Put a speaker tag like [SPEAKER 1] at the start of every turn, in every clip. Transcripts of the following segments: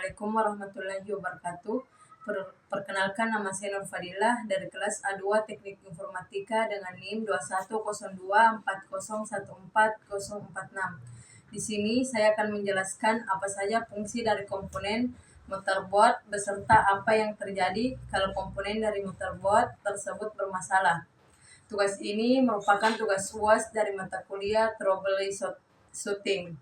[SPEAKER 1] Assalamualaikum warahmatullahi wabarakatuh. Perkenalkan, nama saya Nur Fadilah dari kelas A2 Teknik Informatika dengan NIM 210240140046. Di sini saya akan menjelaskan apa saja fungsi dari komponen motherboard beserta apa yang terjadi kalau komponen dari motherboard tersebut bermasalah. Tugas ini merupakan tugas UAS dari mata kuliah troubleshooting.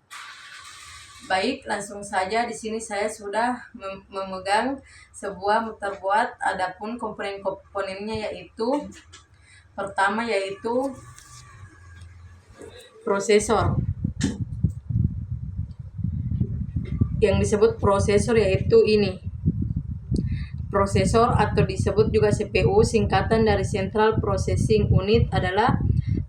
[SPEAKER 1] Baik, langsung saja. Di sini saya sudah memegang sebuah motherboard. Adapun komponen-komponennya yaitu pertama yaitu prosesor. Yang disebut prosesor yaitu ini. Prosesor atau disebut juga CPU, singkatan dari Central Processing Unit, adalah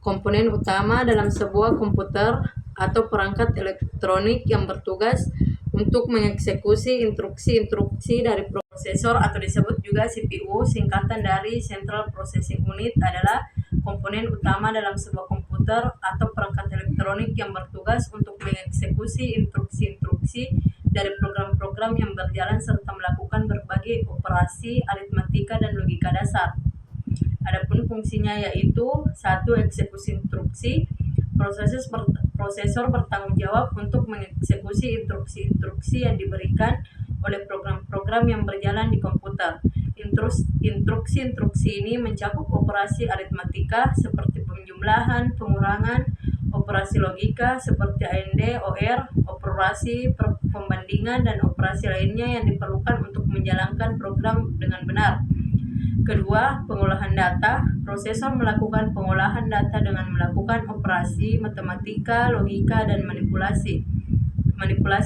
[SPEAKER 1] komponen utama dalam sebuah komputer atau perangkat elektronik yang bertugas untuk mengeksekusi instruksi-instruksi dari prosesor atau disebut juga CPU, singkatan dari Central Processing Unit, adalah komponen utama dalam sebuah komputer atau perangkat elektronik yang bertugas untuk mengeksekusi instruksi-instruksi dari program-program yang berjalan serta melakukan berbagai operasi aritmatika dan logika dasar. Adapun fungsinya yaitu satu, eksekusi instruksi. Prosesor bertanggung jawab untuk mengeksekusi instruksi-instruksi yang diberikan oleh program-program yang berjalan di komputer. Instruksi-instruksi ini mencakup operasi aritmatika seperti penjumlahan, pengurangan, operasi logika seperti AND, OR, operasi pembandingan, dan operasi lainnya yang diperlukan untuk menjalankan program dengan benar. Kedua, pengolahan data. Prosesor melakukan pengolahan data dengan melakukan operasi matematika, logika, dan manipulasi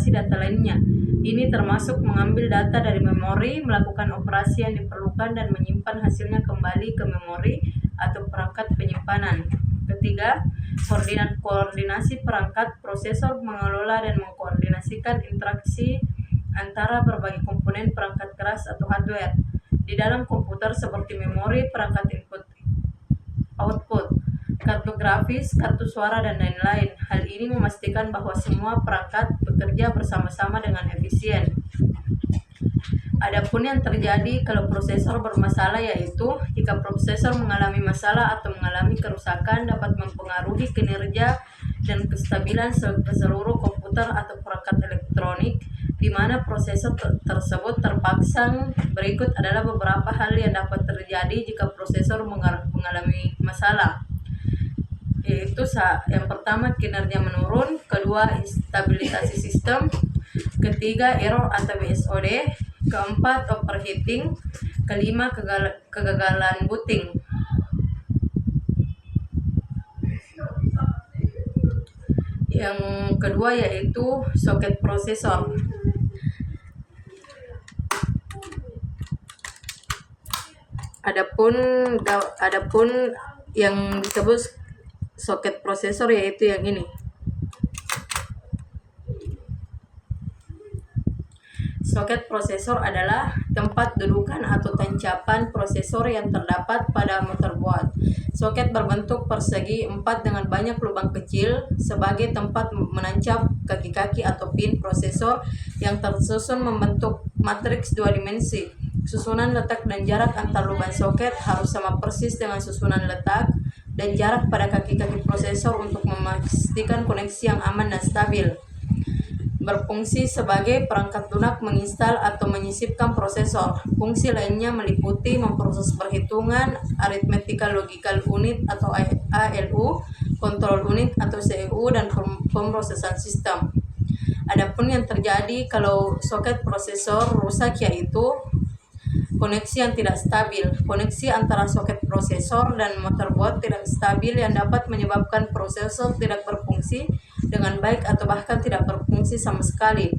[SPEAKER 1] data lainnya. Ini termasuk mengambil data dari memori, melakukan operasi yang diperlukan, dan menyimpan hasilnya kembali ke memori atau perangkat penyimpanan. Ketiga, koordinasi perangkat. Prosesor mengelola dan mengkoordinasikan interaksi antara berbagai komponen perangkat keras atau hardware di dalam komputer seperti memori, perangkat input output, kartu grafis, kartu suara, dan lain-lain. Hal ini memastikan bahwa semua perangkat bekerja bersama-sama dengan efisien. Adapun yang terjadi kalau prosesor bermasalah yaitu jika prosesor mengalami masalah atau mengalami kerusakan dapat mempengaruhi kinerja dan kestabilan seluruh komputer atau perangkat elektronik di mana prosesor tersebut terpasang. Berikut adalah beberapa hal yang dapat terjadi jika prosesor mengalami masalah, yaitu yang pertama, kinerja menurun. Kedua, instabilitas sistem. Ketiga, error atau BSOD. Keempat, overheating. Kelima, kegagalan booting. Yang kedua yaitu soket prosesor. Adapun yang disebut soket prosesor yaitu yang ini. Soket prosesor adalah tempat dudukan atau tancapan prosesor yang terdapat pada motherboard. Soket berbentuk persegi 4 dengan banyak lubang kecil sebagai tempat menancap kaki-kaki atau pin prosesor yang tersusun membentuk matriks 2 dimensi. Susunan letak dan jarak antar lubang soket harus sama persis dengan susunan letak dan jarak pada kaki-kaki prosesor untuk memastikan koneksi yang aman dan stabil. Berfungsi sebagai perangkat lunak menginstal atau menyisipkan prosesor. Fungsi lainnya meliputi memproses perhitungan, aritmetika logical unit atau ALU, kontrol unit atau CU, dan pemrosesan sistem. Adapun yang terjadi kalau soket prosesor rusak yaitu koneksi yang tidak stabil. Koneksi antara soket prosesor dan motherboard tidak stabil yang dapat menyebabkan prosesor tidak berfungsi dengan baik atau bahkan tidak berfungsi sama sekali.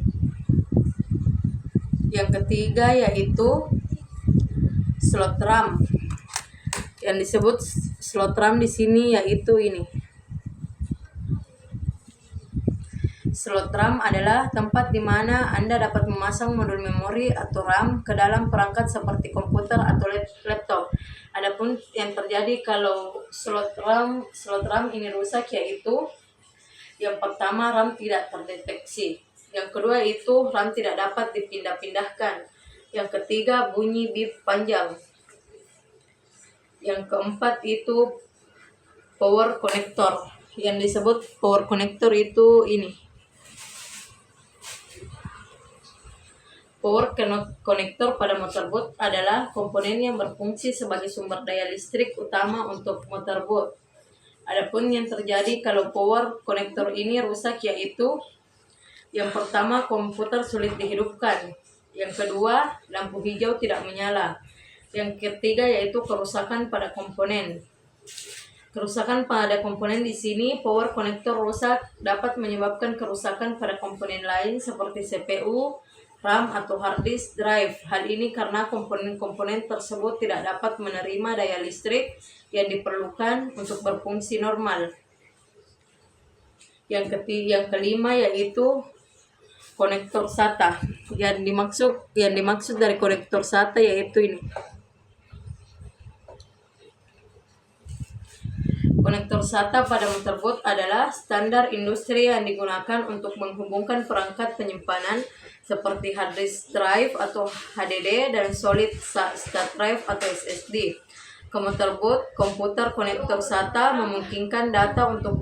[SPEAKER 1] Yang ketiga yaitu slot RAM. Yang disebut slot RAM di sini yaitu ini. Slot RAM adalah tempat di mana Anda dapat memasang modul memori atau RAM ke dalam perangkat seperti komputer atau laptop. Adapun yang terjadi kalau slot RAM ini rusak yaitu yang pertama, RAM tidak terdeteksi. Yang kedua itu RAM tidak dapat dipindah-pindahkan. Yang ketiga bunyi bip panjang. Yang keempat itu power connector. Yang disebut power connector itu ini. Power connector pada motorboat adalah komponen yang berfungsi sebagai sumber daya listrik utama untuk motorboat. Adapun yang terjadi kalau power connector ini rusak yaitu yang pertama, komputer sulit dihidupkan. Yang kedua, lampu hijau tidak menyala. Yang ketiga yaitu kerusakan pada komponen. Kerusakan pada komponen di sini, power connector rusak dapat menyebabkan kerusakan pada komponen lain seperti CPU, RAM atau hard disk drive. Hal ini karena komponen-komponen tersebut tidak dapat menerima daya listrik yang diperlukan untuk berfungsi normal. Yang kelima yaitu konektor SATA. Yang dimaksud dari konektor SATA yaitu ini. Konektor SATA pada motorboat adalah standar industri yang digunakan untuk menghubungkan perangkat penyimpanan seperti hard disk drive atau HDD dan solid state drive atau SSD. Ke motorboat, komputer konektor SATA memungkinkan data untuk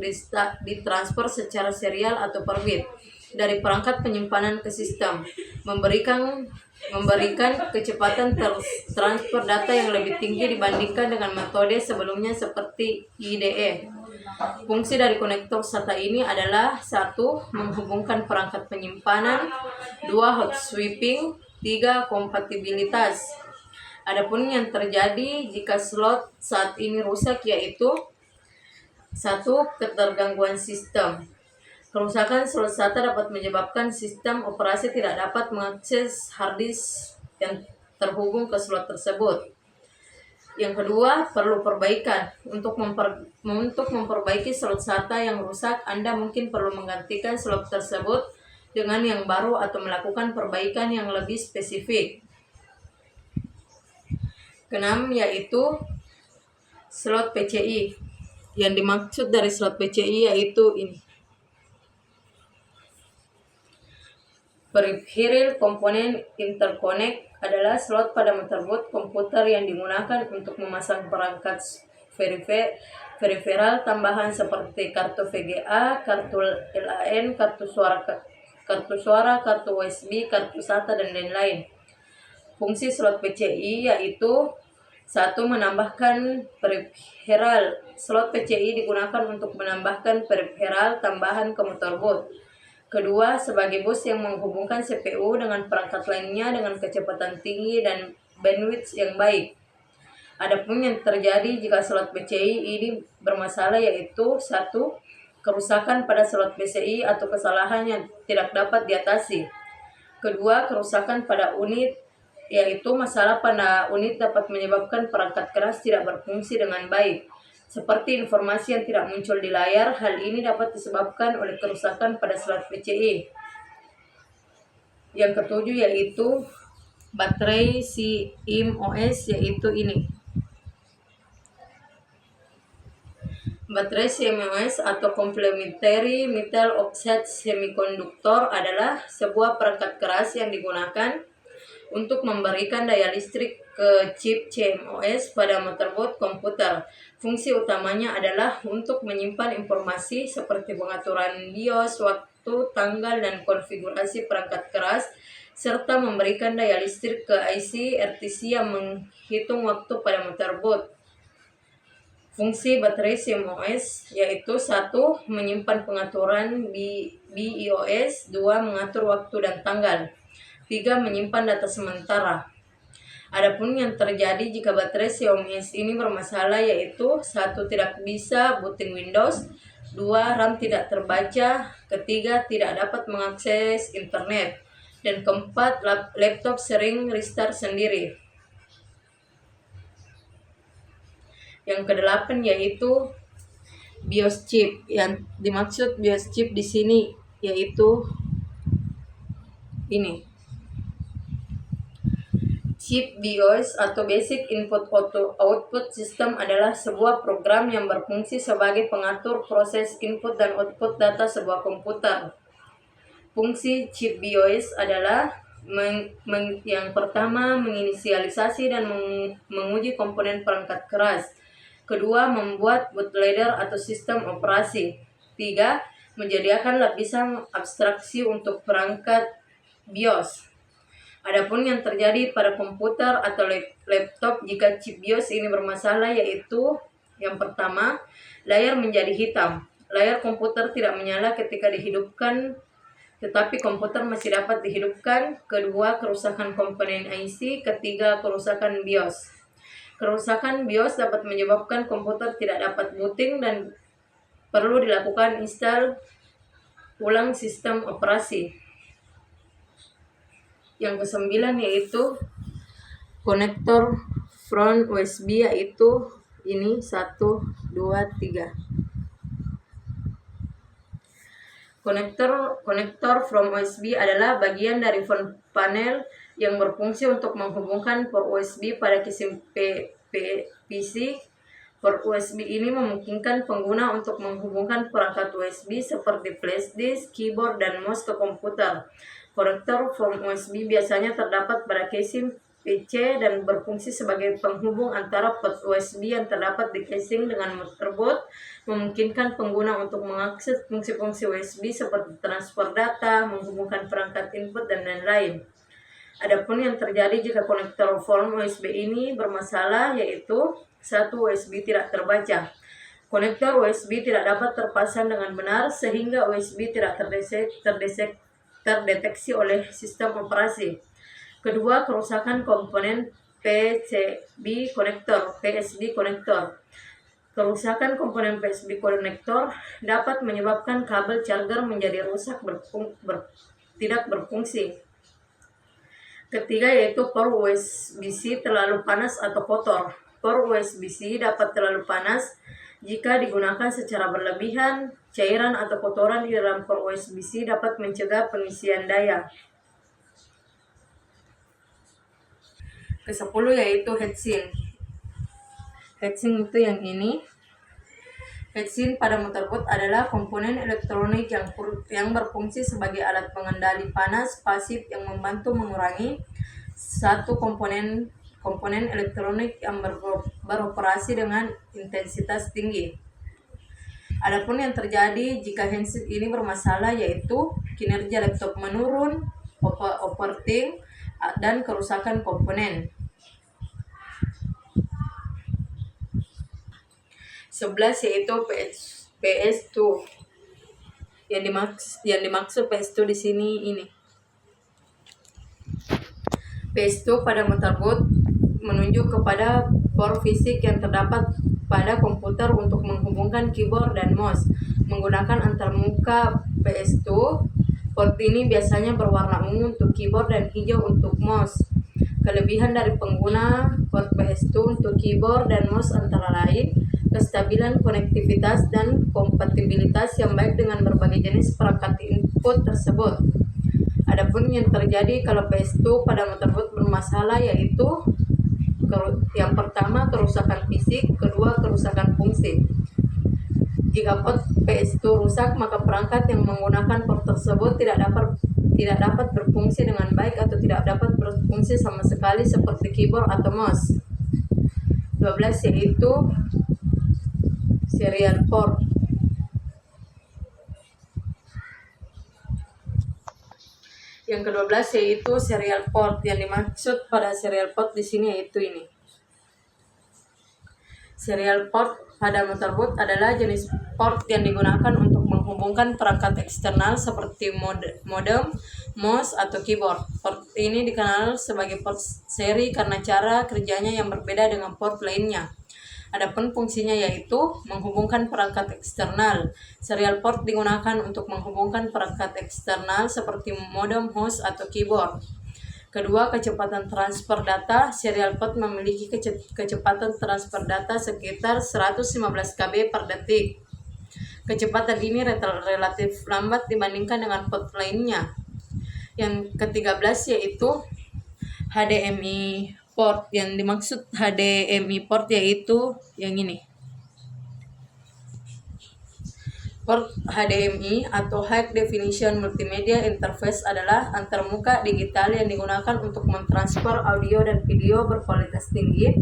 [SPEAKER 1] ditransfer secara serial atau per bit dari perangkat penyimpanan ke sistem, memberikan kecepatan transfer data yang lebih tinggi dibandingkan dengan metode sebelumnya seperti IDE. Fungsi dari konektor SATA ini adalah 1. Menghubungkan perangkat penyimpanan, 2. Hot swapping, 3. Kompatibilitas. Adapun yang terjadi jika slot saat ini rusak yaitu 1. Ketergangguan sistem. Kerusakan slot SATA dapat menyebabkan sistem operasi tidak dapat mengakses hard disk yang terhubung ke slot tersebut. Yang kedua, perlu perbaikan. Untuk memperbaiki slot SATA yang rusak, Anda mungkin perlu menggantikan slot tersebut dengan yang baru atau melakukan perbaikan yang lebih spesifik. Keenam, yaitu slot PCI. Yang dimaksud dari slot PCI yaitu ini. Peripheral komponen interconnect adalah slot pada motherboard komputer yang digunakan untuk memasang perangkat peripheral tambahan seperti kartu VGA, kartu LAN, kartu suara, kartu USB, kartu SATA, dan lain-lain. Fungsi slot PCI yaitu 1. Menambahkan peripheral. Slot PCI digunakan untuk menambahkan peripheral tambahan ke motherboard. Kedua, sebagai bus yang menghubungkan CPU dengan perangkat lainnya dengan kecepatan tinggi dan bandwidth yang baik. Adapun yang terjadi jika slot PCI ini bermasalah yaitu 1. Kerusakan pada slot PCI atau kesalahan yang tidak dapat diatasi. Kedua, kerusakan pada unit yaitu masalah pada unit dapat menyebabkan perangkat keras tidak berfungsi dengan baik. Seperti informasi yang tidak muncul di layar, hal ini dapat disebabkan oleh kerusakan pada slot PCI. Yang ketujuh yaitu baterai CMOS yaitu ini. Baterai CMOS atau Complementary Metal Oxide Semiconductor adalah sebuah perangkat keras yang digunakan untuk memberikan daya listrik ke chip CMOS pada motherboard komputer. Fungsi utamanya adalah untuk menyimpan informasi seperti pengaturan BIOS, waktu, tanggal, dan konfigurasi perangkat keras, serta memberikan daya listrik ke IC RTC yang menghitung waktu pada motherboard. Fungsi baterai CMOS yaitu 1. Menyimpan pengaturan BIOS, 2. Mengatur waktu dan tanggal, 3. Menyimpan data sementara. Adapun yang terjadi jika baterai CMOS ini bermasalah yaitu 1. Tidak bisa booting Windows, 2. RAM tidak terbaca, ketiga tidak dapat mengakses internet, dan keempat laptop sering restart sendiri. Yang kedelapan yaitu BIOS chip. Yang dimaksud BIOS chip di sini yaitu ini. Chip BIOS atau Basic Input Output System adalah sebuah program yang berfungsi sebagai pengatur proses input dan output data sebuah komputer. Fungsi chip BIOS adalah yang pertama, menginisialisasi dan menguji komponen perangkat keras. Kedua, membuat bootloader atau sistem operasi. 3. Menyediakan lapisan abstraksi untuk perangkat BIOS. Adapun yang terjadi pada komputer atau laptop jika chip BIOS ini bermasalah yaitu yang pertama, layar menjadi hitam. Layar komputer tidak menyala ketika dihidupkan, tetapi komputer masih dapat dihidupkan. Kedua, kerusakan komponen IC. Ketiga, kerusakan BIOS. Kerusakan BIOS dapat menyebabkan komputer tidak dapat booting dan perlu dilakukan install ulang sistem operasi. Yang kesembilan yaitu konektor front USB, yaitu ini 1, 2, 3. Konektor from USB adalah bagian dari front panel yang berfungsi untuk menghubungkan port USB pada casing PC. Port USB ini memungkinkan pengguna untuk menghubungkan perangkat USB seperti flash disk, keyboard, dan mouse ke komputer. Konektor from USB biasanya terdapat pada casing PC dan berfungsi sebagai penghubung antara port USB yang terdapat di casing dengan motherboard, memungkinkan pengguna untuk mengakses fungsi-fungsi USB seperti transfer data, menghubungkan perangkat input, dan lain-lain. Adapun yang terjadi jika konektor from USB ini bermasalah yaitu 1. USB tidak terbaca. Konektor USB tidak dapat terpasang dengan benar sehingga USB tidak terdeteksi oleh sistem operasi. Kedua, kerusakan komponen PCB konektor. Kerusakan komponen PCB konektor dapat menyebabkan kabel charger menjadi rusak tidak berfungsi. Ketiga yaitu port USB-C terlalu panas atau kotor. Port USB-C dapat terlalu panas jika digunakan secara berlebihan. Cairan atau kotoran di dalam port USB-C dapat mencegah pengisian daya. Ke-10 yaitu heatsink. Heatsink itu yang ini. Heatsink pada motherboard adalah komponen elektronik yang berfungsi sebagai alat pengendali panas pasif yang membantu mengurangi satu komponen elektronik yang beroperasi dengan intensitas tinggi. Adapun yang terjadi jika heatsink ini bermasalah yaitu kinerja laptop menurun, overheating, dan kerusakan komponen. 11 yaitu PS2. Yang dimaksud PS2 di sini ini. PS2 pada motherboard menunjuk kepada port fisik yang terdapat pada komputer untuk menghubungkan keyboard dan mouse menggunakan antarmuka PS2. Port ini biasanya berwarna ungu untuk keyboard dan hijau untuk mouse. Kelebihan dari pengguna port PS2 untuk keyboard dan mouse antara lain kestabilan konektivitas dan kompatibilitas yang baik dengan berbagai jenis perangkat input tersebut. Adapun yang terjadi kalau PS2 pada motherboard bermasalah yaitu yang pertama kerusakan fisik, kedua kerusakan fungsi. Jika port PS2 rusak, maka perangkat yang menggunakan port tersebut tidak dapat berfungsi dengan baik atau tidak dapat berfungsi sama sekali seperti keyboard atau mouse. 12 yaitu serial port. Yang ke-12 yaitu serial port. Yang dimaksud pada serial port di sini yaitu ini. Serial port pada motherboard adalah jenis port yang digunakan untuk menghubungkan perangkat eksternal seperti modem, mouse, atau keyboard. Port ini dikenal sebagai port seri karena cara kerjanya yang berbeda dengan port lainnya. Adapun fungsinya yaitu menghubungkan perangkat eksternal. Serial port digunakan untuk menghubungkan perangkat eksternal seperti modem, host, atau keyboard. Kedua, kecepatan transfer data. Serial port memiliki kecepatan transfer data sekitar 115 KB per detik. Kecepatan ini relatif lambat dibandingkan dengan port lainnya. Yang ke-13 yaitu HDMI port. Yang dimaksud HDMI port yaitu yang ini. Port HDMI atau High Definition Multimedia Interface adalah antarmuka digital yang digunakan untuk mentransfer audio dan video berkualitas tinggi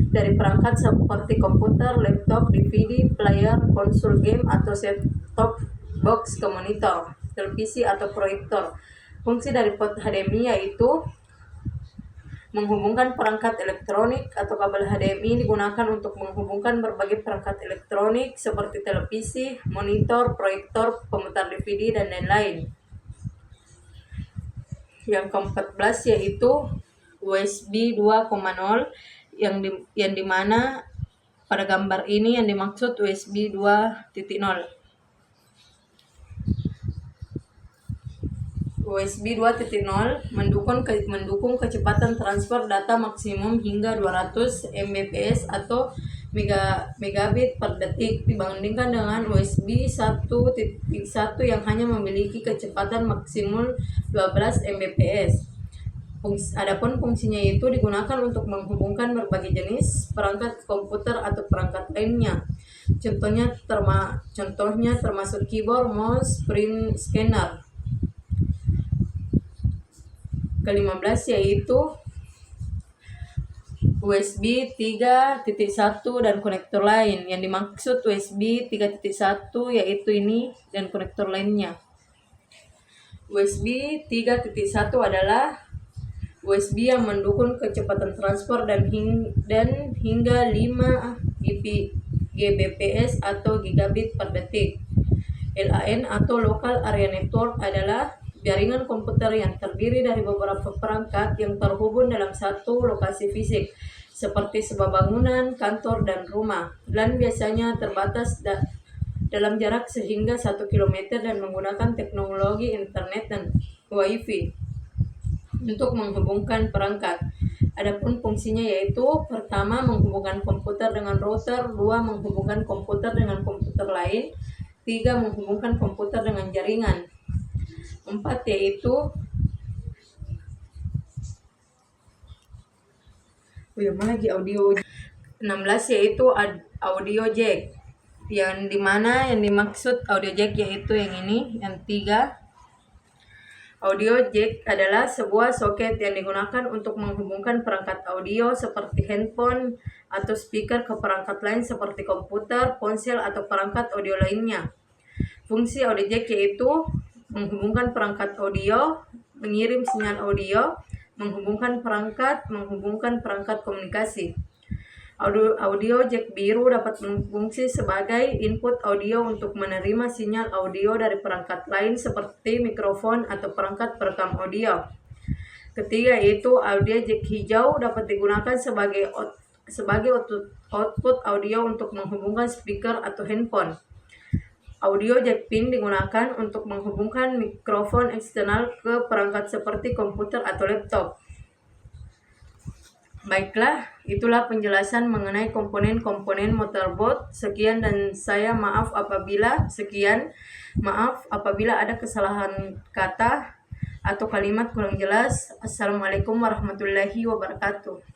[SPEAKER 1] dari perangkat seperti komputer, laptop, DVD, player, konsol game, atau set-top box ke monitor, televisi, atau proyektor. Fungsi dari port HDMI yaitu menghubungkan perangkat elektronik atau kabel HDMI digunakan untuk menghubungkan berbagai perangkat elektronik seperti televisi, monitor, proyektor, pemutar DVD, dan lain-lain. Yang ke-14 yaitu USB 2.0 yang dimana pada gambar ini yang dimaksud USB 2.0. USB 2.0 mendukung kecepatan transfer data maksimum hingga 200 Mbps atau megabit per detik dibandingkan dengan USB 1.1 yang hanya memiliki kecepatan maksimum 12 Mbps. Adapun fungsinya itu digunakan untuk menghubungkan berbagai jenis perangkat komputer atau perangkat lainnya. Contohnya termasuk keyboard, mouse, print scanner. Ke-15 yaitu USB 3.1 dan konektor lain. Yang dimaksud USB 3.1 yaitu ini dan konektor lainnya. USB 3.1 adalah USB yang mendukung kecepatan transfer dan hingga 5 Gbps atau gigabit per detik. LAN atau Local Area Network adalah jaringan komputer yang terdiri dari beberapa perangkat yang terhubung dalam satu lokasi fisik, seperti sebuah bangunan, kantor, dan rumah, dan biasanya terbatas dalam jarak sehingga 1 km dan menggunakan teknologi internet dan Wi-Fi untuk menghubungkan perangkat. Adapun fungsinya yaitu pertama, menghubungkan komputer dengan router, 2 menghubungkan komputer dengan komputer lain, 3 menghubungkan komputer dengan jaringan, 4 yaitu audio. 16 yaitu audio jack, yang dimaksud audio jack yaitu yang ini, yang 3. Audio jack adalah sebuah soket yang digunakan untuk menghubungkan perangkat audio seperti handphone atau speaker ke perangkat lain seperti komputer, ponsel, atau perangkat audio lainnya. Fungsi audio jack yaitu menghubungkan perangkat audio, mengirim sinyal audio, menghubungkan perangkat komunikasi. Audio jack biru dapat berfungsi sebagai input audio untuk menerima sinyal audio dari perangkat lain seperti mikrofon atau perangkat perekam audio. Ketiga yaitu audio jack hijau dapat digunakan sebagai output audio untuk menghubungkan speaker atau handphone. Audio jack pink digunakan untuk menghubungkan mikrofon eksternal ke perangkat seperti komputer atau laptop. Baiklah, itulah penjelasan mengenai komponen-komponen motherboard. Sekian dan saya maaf apabila ada kesalahan kata atau kalimat kurang jelas. Assalamualaikum warahmatullahi wabarakatuh.